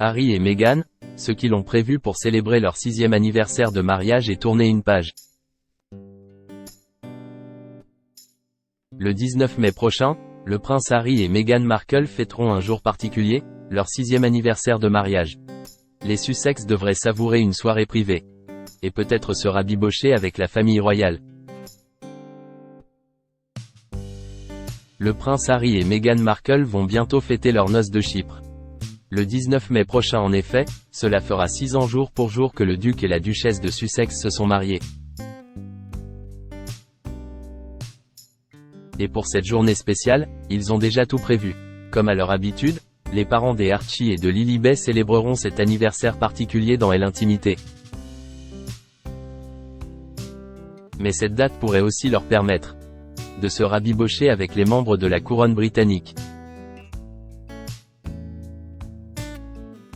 Harry et Meghan, ce qu'ils ont prévu pour célébrer leur 6e anniversaire de mariage et tourner une page. Le 19 mai prochain, le prince Harry et Meghan Markle fêteront un jour particulier, leur 6e anniversaire de mariage. Les Sussex devraient savourer une soirée privée. Et peut-être se rabibocher avec la famille royale. Le prince Harry et Meghan Markle vont bientôt fêter leurs noces de Chypre. Le 19 mai prochain en effet, cela fera 6 ans jour pour jour que le duc et la duchesse de Sussex se sont mariés. Et pour cette journée spéciale, ils ont déjà tout prévu. Comme à leur habitude, les parents des Archie et de Lilibet célébreront cet anniversaire particulier dans l'intimité. Mais cette date pourrait aussi leur permettre de se rabibocher avec les membres de la couronne britannique.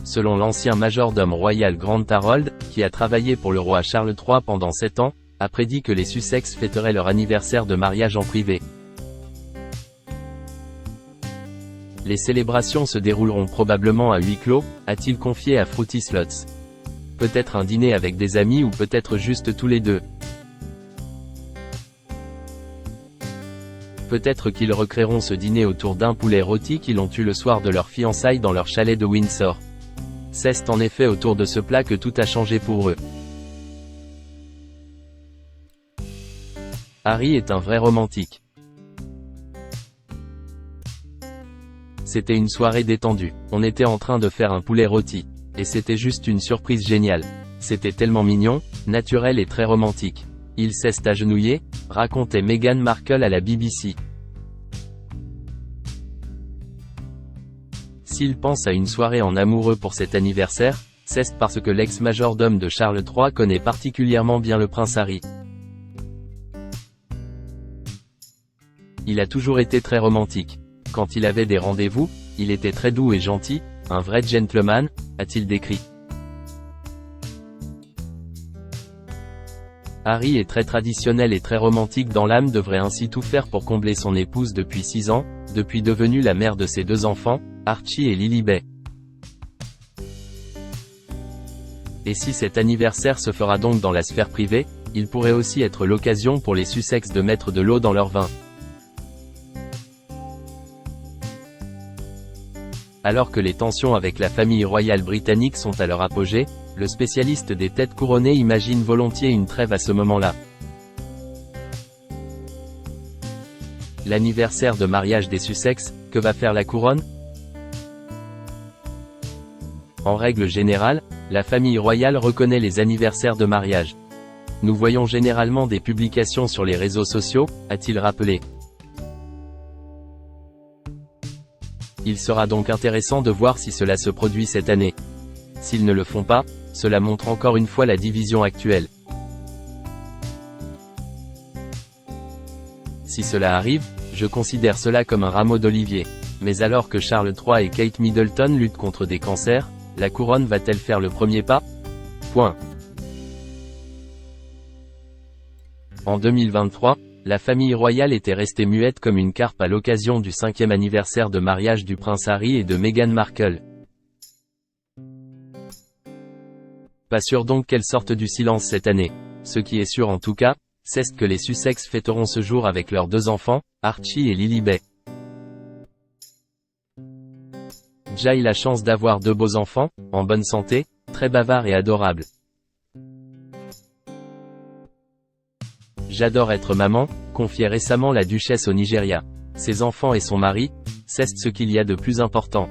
Selon l'ancien majordome royal Grant Harold, qui a travaillé pour le roi Charles III pendant 7 ans, a prédit que les Sussex fêteraient leur anniversaire de mariage en privé. Les célébrations se dérouleront probablement à huis clos, a-t-il confié à Fruity Slots. Peut-être un dîner avec des amis ou peut-être juste tous les deux. Peut-être qu'ils recréeront ce dîner autour d'un poulet rôti qu'ils ont eu le soir de leur fiançailles dans leur chalet de Windsor. C'est en effet autour de ce plat que tout a changé pour eux. Harry est un vrai romantique. C'était une soirée détendue. On était en train de faire un poulet rôti. Et c'était juste une surprise géniale. C'était tellement mignon, naturel et très romantique. Il s'est agenouillé, racontait Meghan Markle à la BBC. S'il pense à une soirée en amoureux pour cet anniversaire, c'est parce que l'ex-majordome de Charles III connaît particulièrement bien le prince Harry. Il a toujours été très romantique. Quand il avait des rendez-vous, il était très doux et gentil, un vrai gentleman, a-t-il décrit. Harry est très traditionnel et très romantique dans l'âme, devrait ainsi tout faire pour combler son épouse depuis 6 ans, depuis devenue la mère de ses 2 enfants, Archie et Lilibet. Et si cet anniversaire se fera donc dans la sphère privée, il pourrait aussi être l'occasion pour les Sussex de mettre de l'eau dans leur vin. Alors que les tensions avec la famille royale britannique sont à leur apogée, le spécialiste des têtes couronnées imagine volontiers une trêve à ce moment-là. L'anniversaire de mariage des Sussex, que va faire la couronne? En règle générale, la famille royale reconnaît les anniversaires de mariage. Nous voyons généralement des publications sur les réseaux sociaux, a-t-il rappelé. Il sera donc intéressant de voir si cela se produit cette année. S'ils ne le font pas, cela montre encore une fois la division actuelle. Si cela arrive, je considère cela comme un rameau d'olivier. Mais alors que Charles III et Kate Middleton luttent contre des cancers, la couronne va-t-elle faire le premier pas? En 2023, la famille royale était restée muette comme une carpe à l'occasion du 5e anniversaire de mariage du prince Harry et de Meghan Markle. Pas sûr donc qu'elle sorte du silence cette année. Ce qui est sûr en tout cas, c'est que les Sussex fêteront ce jour avec leurs 2 enfants, Archie et Lilibet. J'ai la chance d'avoir 2 beaux enfants, en bonne santé, très bavards et adorables. J'adore être maman, confiait récemment la duchesse au Nigeria. Ses enfants et son mari, c'est ce qu'il y a de plus important.